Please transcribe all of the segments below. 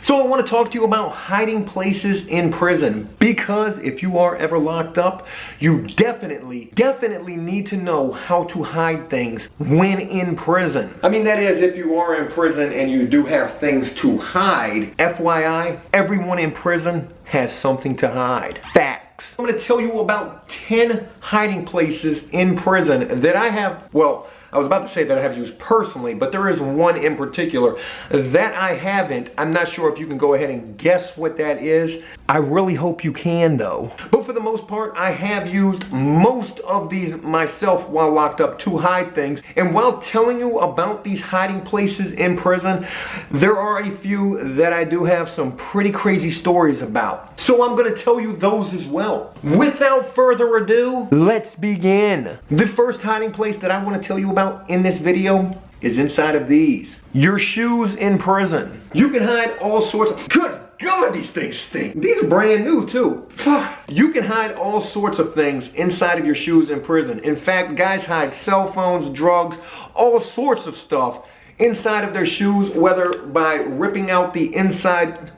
So I want to talk to you about hiding places in prison, because if you are ever locked up, you definitely need to know how to hide things when in prison. I mean, that is, if you are in prison and you do have things to hide. FYI, everyone in prison has something to hide. Facts. I'm going to tell you about 10 hiding places in prison that I have, well, I was about to say that I have used personally, but there is one in particular that I haven't. I'm not sure if you can go ahead and guess what that is. I really hope you can though. But for the most part, I have used most of these myself while locked up to hide things. And while telling you about these hiding places in prison, there are a few that I do have some pretty crazy stories about. So I'm going to tell you those as well. Without further ado, let's begin. The first hiding place that I want to tell you about in this video is inside of these. Your shoes in prison. You can hide all sorts of... Good God, these things stink. These are brand new too. You can hide all sorts of things inside of your shoes in prison. In fact, guys hide cell phones, drugs, all sorts of stuff inside of their shoes, whether by ripping out the inside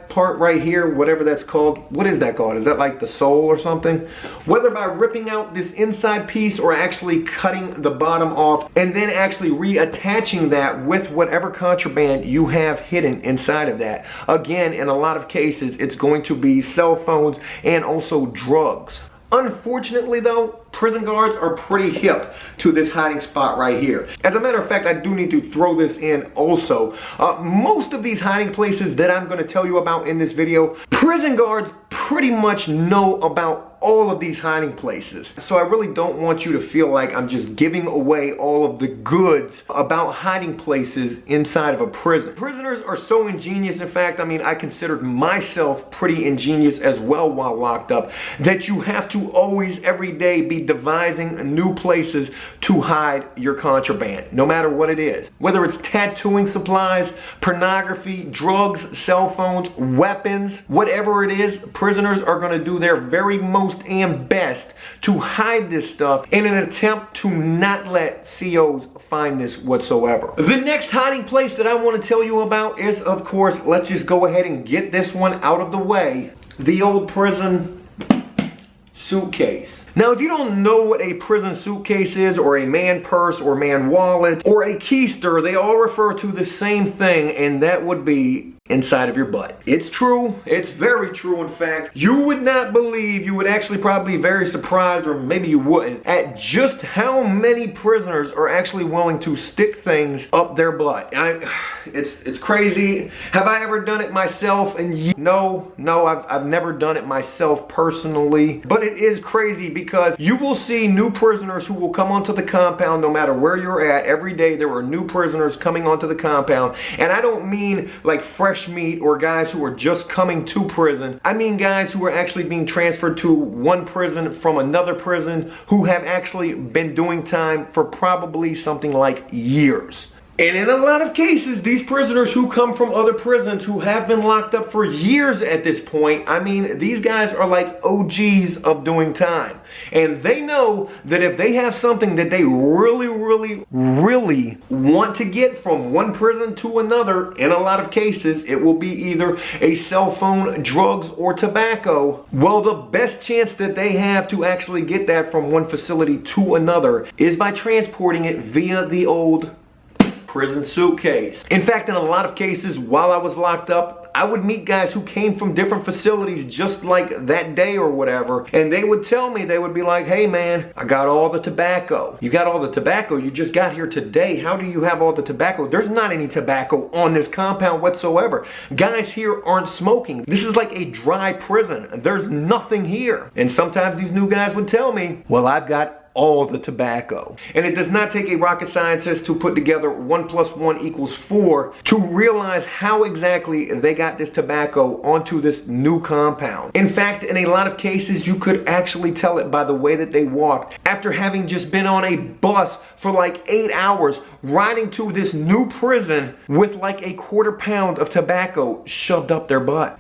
part right here, whatever that's called. What is that called? Is that like the sole or something? Whether by ripping out this inside piece or actually cutting the bottom off and then actually reattaching that with whatever contraband you have hidden inside of that. Again, in a lot of cases, it's going to be cell phones and also drugs. Unfortunately though, prison guards are pretty hip to this hiding spot right here. As a matter of fact, I do need to throw this in also. Most of these hiding places that I'm going to tell you about in this video, prison guards pretty much know about all of these hiding places. So I really don't want you to feel like I'm just giving away all of the goods about hiding places inside of a prison. Prisoners are so ingenious. In fact, I mean, I considered myself pretty ingenious as well while locked up, that you have to always, every day, be devising new places to hide your contraband, no matter what it is. Whether it's tattooing supplies, pornography, drugs, cell phones, weapons, whatever it is, prisoners are going to do their very most and best to hide this stuff in an attempt to not let COs find this whatsoever. The next hiding place that I want to tell you about is, of course, let's just go ahead and get this one out of the way, the old prison suitcase. Now, if you don't know what a prison suitcase is, or a man purse, or man wallet, or a keister, they all refer to the same thing, and that would be inside of your butt. It's true. It's very true, in fact. You would not believe, you would actually probably be very surprised, or maybe you wouldn't, at just how many prisoners are actually willing to stick things up their butt. It's crazy. Have I ever done it myself? And no, I've never done it myself personally, but it is crazy because you will see new prisoners who will come onto the compound no matter where you're at. Every day there are new prisoners coming onto the compound, and I don't mean like fresh meat or guys who are just coming to prison. I mean guys who are actually being transferred to one prison from another prison, who have actually been doing time for probably something like years. And in a lot of cases, these prisoners who come from other prisons who have been locked up for years at this point, I mean, these guys are like OGs of doing time. And they know that if they have something that they really want to get from one prison to another, in a lot of cases, it will be either a cell phone, drugs, or tobacco. Well, the best chance that they have to actually get that from one facility to another is by transporting it via the old prison suitcase. In fact, in a lot of cases, while I was locked up, I would meet guys who came from different facilities just like that day or whatever, and they would tell me, they would be like, hey man, I got all the tobacco. You got all the tobacco? You just got here today. How do you have all the tobacco? There's not any tobacco on this compound whatsoever. Guys here aren't smoking. This is like a dry prison. There's nothing here. And sometimes these new guys would tell me, well, I've got all the tobacco. And it does not take a rocket scientist to put together 1 + 1 = 4 to realize how exactly they got this tobacco onto this new compound. In fact, in a lot of cases, you could actually tell it by the way that they walked after having just been on a bus for like 8 hours riding to this new prison with like a 1/4 pound of tobacco shoved up their butt.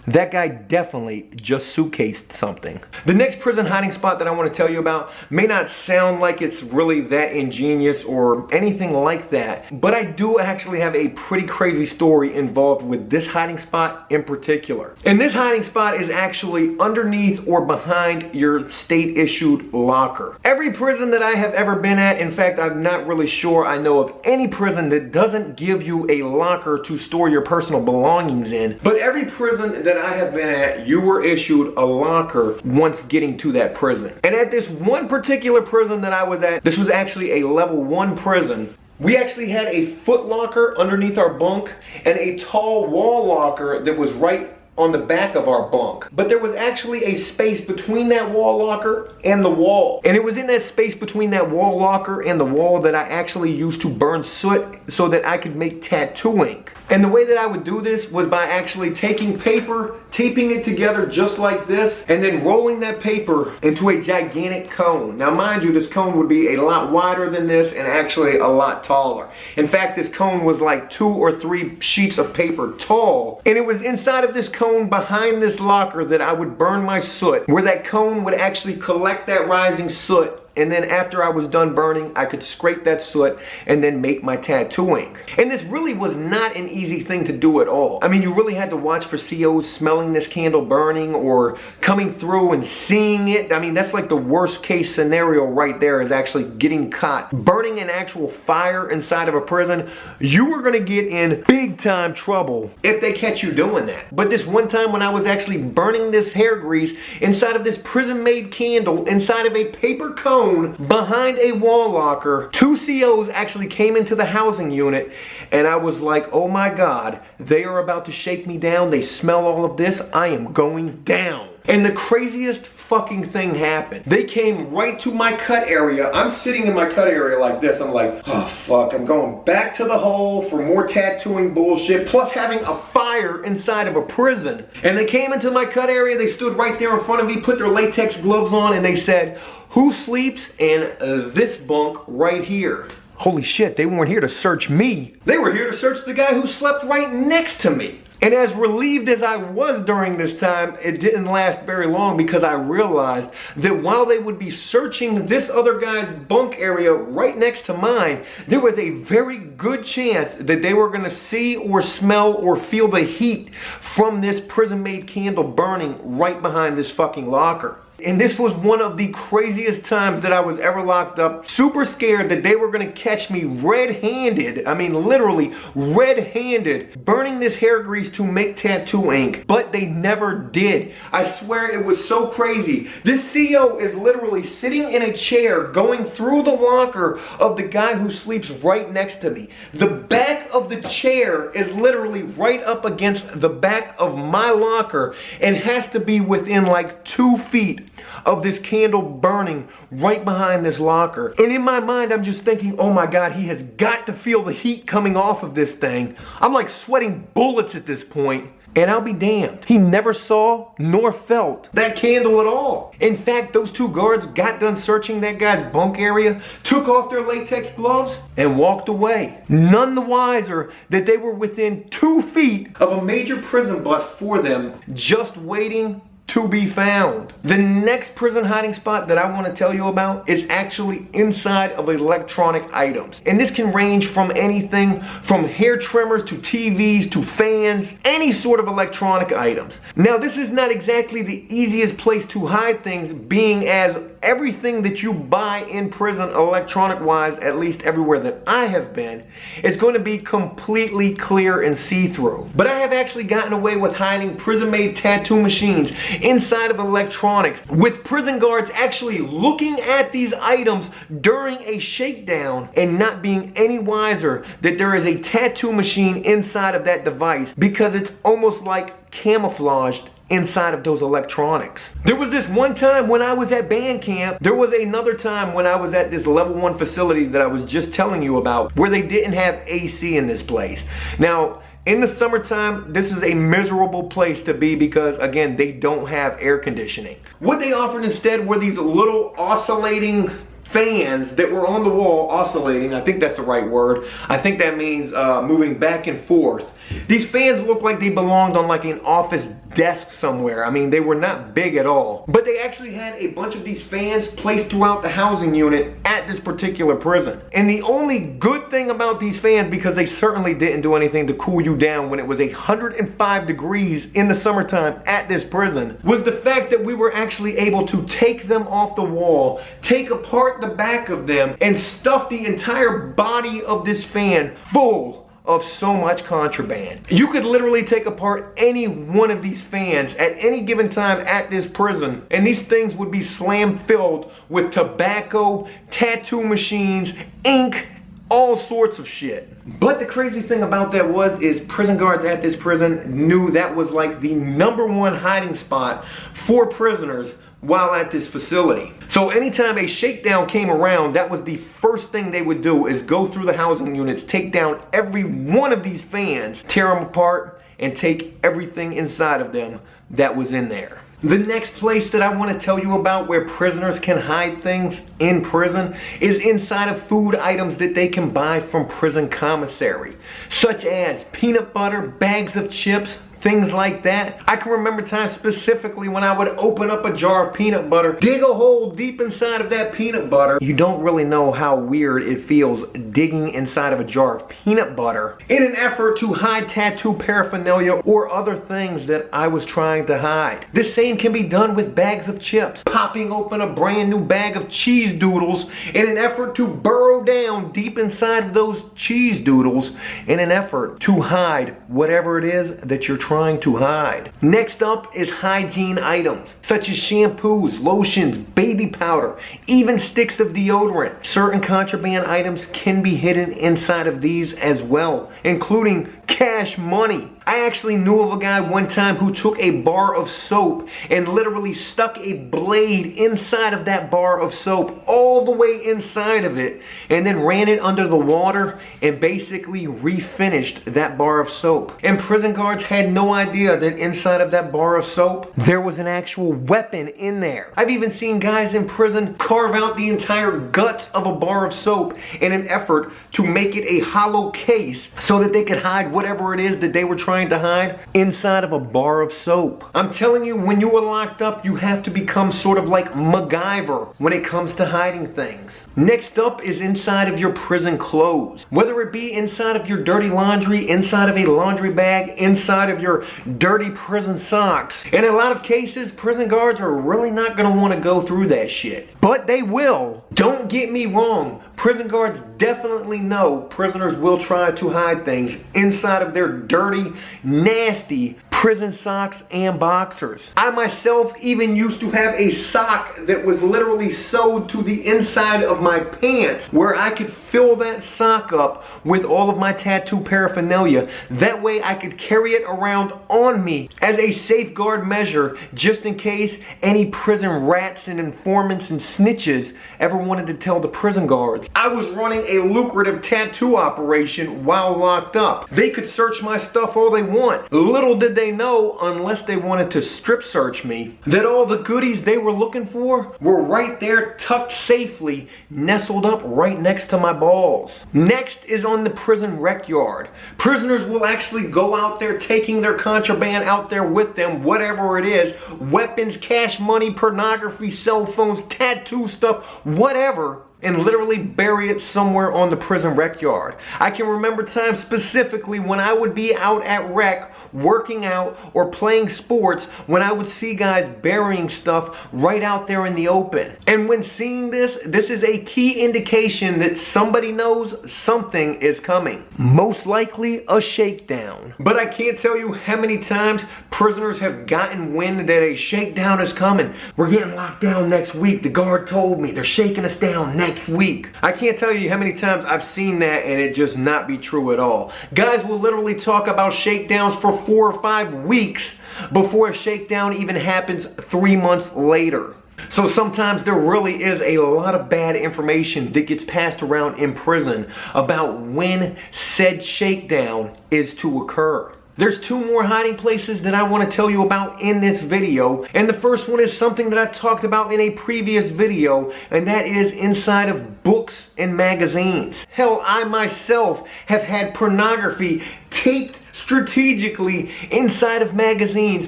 that guy definitely just suitcased something. The next prison hiding spot that I want to tell you about may not sound like it's really that ingenious or anything like that, but I do actually have a pretty crazy story involved with this hiding spot in particular. And this hiding spot is actually underneath or behind your state issued locker. Every prison that I have ever been at, in fact, I'm not really sure I know of any prison that doesn't give you a locker to store your personal belongings in, but every prison that I have been at, you were issued a locker once getting to that prison. And at this one particular prison that I was at, this was actually a level 1 prison. We actually had a foot locker underneath our bunk and a tall wall locker that was right on the back of our bunk. But there was actually a space between that wall locker and the wall. And it was in that space between that wall locker and the wall that I actually used to burn soot so that I could make tattoo ink. And the way that I would do this was by actually taking paper, taping it together just like this, and then rolling that paper into a gigantic cone. Now mind you, this cone would be a lot wider than this and actually a lot taller. In fact, this cone was like 2 or 3 sheets of paper tall. And it was inside of this cone behind this locker that I would burn my soot, where that cone would actually collect that rising soot. And then after I was done burning, I could scrape that soot and then make my tattoo ink. And this really was not an easy thing to do at all. I mean, you really had to watch for COs smelling this candle burning or coming through and seeing it. I mean, that's like the worst case scenario right there, is actually getting caught burning an actual fire inside of a prison. You were gonna get in big time trouble if they catch you doing that. But this one time when I was actually burning this hair grease inside of this prison-made candle inside of a paper cone behind a wall locker, 2 COs actually came into the housing unit, and I was like, oh my God, they are about to shake me down. They smell all of this. I am going down. And the craziest fucking thing happened. They came right to my cut area. I'm sitting in my cut area like this. I'm like, oh fuck, I'm going back to the hole for more tattooing bullshit, plus having a fire inside of a prison. And they came into my cut area. They stood right there in front of me, put their latex gloves on, and they said, who sleeps in this bunk right here? Holy shit, they weren't here to search me. They were here to search the guy who slept right next to me. And as relieved as I was during this time, it didn't last very long, because I realized that while they would be searching this other guy's bunk area right next to mine, there was a very good chance that they were gonna see or smell or feel the heat from this prison-made candle burning right behind this fucking locker. And this was one of the craziest times that I was ever locked up. Super scared that they were gonna catch me red-handed, I mean literally red-handed, burning this hair grease to make tattoo ink. But they never did. I swear it was so crazy. This CO is literally sitting in a chair going through the locker of the guy who sleeps right next to me. The back of the chair is literally right up against the back of my locker and has to be within like 2 feet of this candle burning right behind this locker. And in my mind, I'm just thinking, oh my God, he has got to feel the heat coming off of this thing. I'm like sweating bullets at this point. And I'll be damned, he never saw nor felt that candle at all. In fact, those 2 guards got done searching that guy's bunk area, took off their latex gloves, and walked away. None the wiser that they were within 2 feet of a major prison bust for them, just waiting to be found. The next prison hiding spot that I want to tell you about is actually inside of electronic items. And this can range from anything from hair trimmers to TVs to fans, any sort of electronic items. Now, this is not exactly the easiest place to hide things, being as everything that you buy in prison electronic wise, at least everywhere that I have been, is going to be completely clear and see-through. But I have actually gotten away with hiding prison-made tattoo machines inside of electronics, with prison guards actually looking at these items during a shakedown and not being any wiser that there is a tattoo machine inside of that device, because it's almost like camouflaged inside of those electronics. There was this one time when I was at band camp. There was another time when I was at this level 1 facility that I was just telling you about, where they didn't have AC in this place. Now, in the summertime, this is a miserable place to be, because again, they don't have air conditioning. What they offered instead were these little oscillating fans that were on the wall, oscillating. I think that's the right word. I think that means moving back and forth. These fans look like they belonged on like an office desk somewhere. I mean, they were not big at all. But they actually had a bunch of these fans placed throughout the housing unit at this particular prison. And the only good thing about these fans, because they certainly didn't do anything to cool you down when it was 105 degrees in the summertime at this prison, was the fact that we were actually able to take them off the wall, take apart the back of them, and stuff the entire body of this fan full of so much contraband. You could literally take apart any one of these fans at any given time at this prison, and these things would be slam filled with tobacco, tattoo machines, ink, all sorts of shit. But the crazy thing about that is prison guards at this prison knew that was like the #1 hiding spot for prisoners while at this facility. So anytime a shakedown came around, that was the first thing they would do, is go through the housing units, take down every one of these fans, tear them apart, and take everything inside of them that was in there. The next place that I want to tell you about where prisoners can hide things in prison is inside of food items that they can buy from prison commissary, such as peanut butter, bags of chips, things like that. I can remember times specifically when I would open up a jar of peanut butter, dig a hole deep inside of that peanut butter. You don't really know how weird it feels digging inside of a jar of peanut butter in an effort to hide tattoo paraphernalia or other things that I was trying to hide. The same can be done with bags of chips. Popping open a brand new bag of cheese doodles in an effort to burrow down deep inside of those cheese doodles in an effort to hide whatever it is that you're trying to hide. Next up is hygiene items such as shampoos, lotions, baby powder, even sticks of deodorant. Certain contraband items can be hidden inside of these as well, including cash money. I actually knew of a guy one time who took a bar of soap and literally stuck a blade inside of that bar of soap, all the way inside of it, and then ran it under the water and basically refinished that bar of soap. And prison guards had no idea that inside of that bar of soap there was an actual weapon in there. I've even seen guys in prison carve out the entire guts of a bar of soap in an effort to make it a hollow case so that they could hide whatever it is that they were trying to hide inside of a bar of soap. I'm telling you, when you are locked up, you have to become sort of like MacGyver when it comes to hiding things. Next up is inside of your prison clothes. Whether it be inside of your dirty laundry, inside of a laundry bag, inside of your dirty prison socks. In a lot of cases, prison guards are really not going to want to go through that shit. But they will. Don't get me wrong. Prison guards definitely know prisoners will try to hide things inside of their dirty, nasty prison socks and boxers. I myself even used to have a sock that was literally sewed to the inside of my pants, where I could fill that sock up with all of my tattoo paraphernalia. That way I could carry it around on me as a safeguard measure, just in case any prison rats and informants and snitches ever wanted to tell the prison guards I was running a lucrative tattoo operation while locked up. They could search my stuff all they want. Little did they know, unless they wanted to strip search me, that all the goodies they were looking for were right there, tucked safely, nestled up right next to my balls. Next is on the prison rec yard. Prisoners will actually go out there taking their contraband out there with them, whatever it is, weapons, cash money, pornography, cell phones, tattoo stuff, whatever, and literally bury it somewhere on the prison rec yard. I can remember times specifically when I would be out at rec working out or playing sports, when I would see guys burying stuff right out there in the open. And when seeing this, this is a key indication that somebody knows something is coming. Most likely a shakedown. But I can't tell you how many times prisoners have gotten wind that a shakedown is coming. We're getting locked down next week. The guard told me they're shaking us down next week. I can't tell you how many times I've seen that and it just not be true at all. Guys will literally talk about shakedowns for 4 or 5 weeks before a shakedown even happens 3 months later. So sometimes there really is a lot of bad information that gets passed around in prison about when said shakedown is to occur. There's 2 more hiding places that I want to tell you about in this video, and the first one is something that I've talked about in a previous video, and that is inside of books and magazines. Hell, I myself have had pornography taped strategically inside of magazines,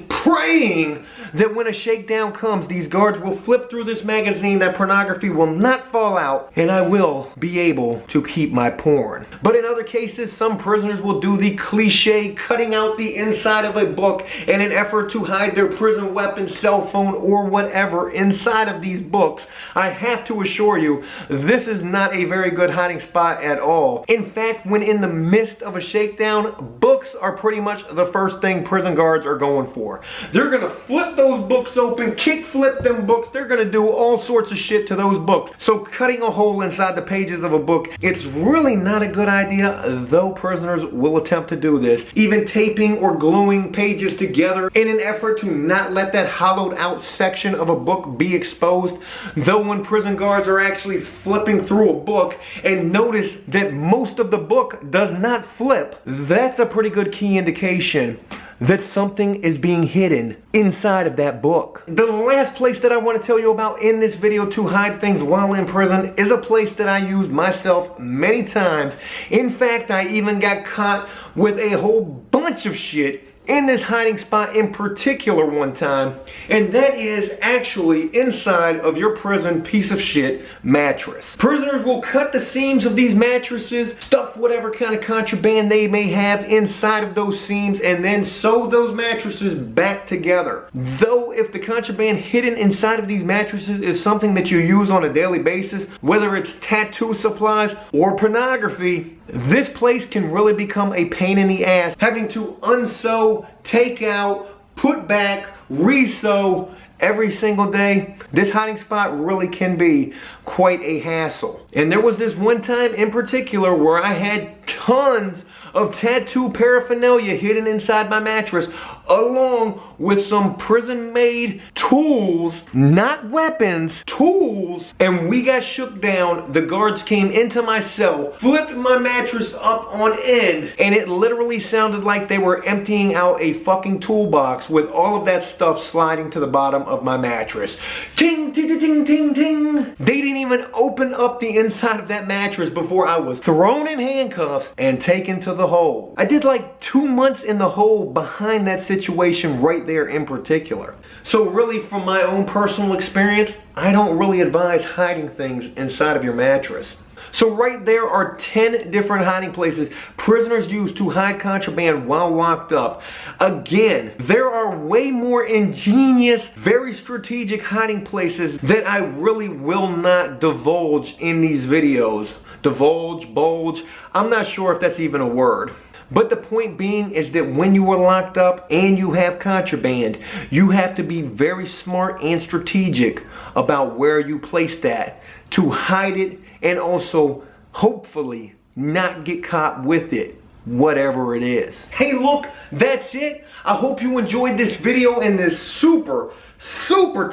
praying that when a shakedown comes, these guards will flip through this magazine, that pornography will not fall out, and I will be able to keep my porn. But in other cases, some prisoners will do the cliche cutting out the inside of a book in an effort to hide their prison weapon, cell phone, or whatever inside of these books. I have to assure you, this is not a very good hiding spot at all. In fact, when in the midst of a shakedown, books are pretty much the first thing prison guards are going for. They're gonna flip those books open, kick flip them books, they're gonna do all sorts of shit to those books. So cutting a hole inside the pages of a book, it's really not a good idea, though prisoners will attempt to do this. Even taping or gluing pages together in an effort to not let that hollowed out section of a book be exposed. Though when prison guards are actually flipping through a book and notice that most of the book does not flip, that's a pretty good key indication that something is being hidden inside of that book. The last place that I want to tell you about in this video to hide things while in prison is a place that I used myself many times. In fact, I even got caught with a whole bunch of shit in this hiding spot in particular one time, and that is actually inside of your prison piece of shit mattress. Prisoners will cut the seams of these mattresses, stuff whatever kind of contraband they may have inside of those seams, and then sew those mattresses back together. Though if the contraband hidden inside of these mattresses is something that you use on a daily basis, whether it's tattoo supplies or pornography, this place can really become a pain in the ass, having to unsew, take out, put back, re-sew every single day. This hiding spot really can be quite a hassle. And there was this one time in particular where I had tons of tattoo paraphernalia hidden inside my mattress, along with some prison-made tools, not weapons, tools, and we got shook down. The guards came into my cell, flipped my mattress up on end, and it literally sounded like they were emptying out a fucking toolbox with all of that stuff sliding to the bottom of my mattress. Ting, ting, ting, ting, ting, ting. They didn't even open up the inside of that mattress before I was thrown in handcuffs and taken to the hole. I did like 2 months in the hole behind that situation right there in particular. So really, from my own personal experience, I don't really advise hiding things inside of your mattress. So right there are 10 different hiding places prisoners use to hide contraband while locked up. Again, there are way more ingenious, very strategic hiding places that I really will not divulge in these videos. Divulge, bulge, I'm not sure if that's even a word. But the point being is that when you are locked up and you have contraband, you have to be very smart and strategic about where you place that to hide it, and also hopefully not get caught with it, whatever it is. Hey, look, that's it. I hope you enjoyed this video and this super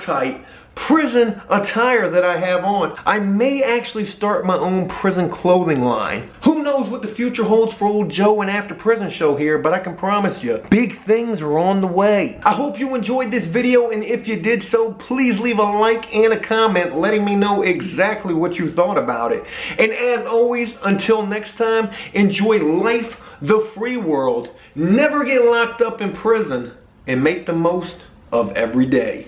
tight prison attire that I have on. I may actually start my own prison clothing line. Who knows what the future holds for old Joe and After Prison Show here, but I can promise you, big things are on the way. I hope you enjoyed this video, and if you did so, please leave a like and a comment letting me know exactly what you thought about it. And as always, until next time, enjoy life, the free world, never get locked up in prison, and make the most of every day.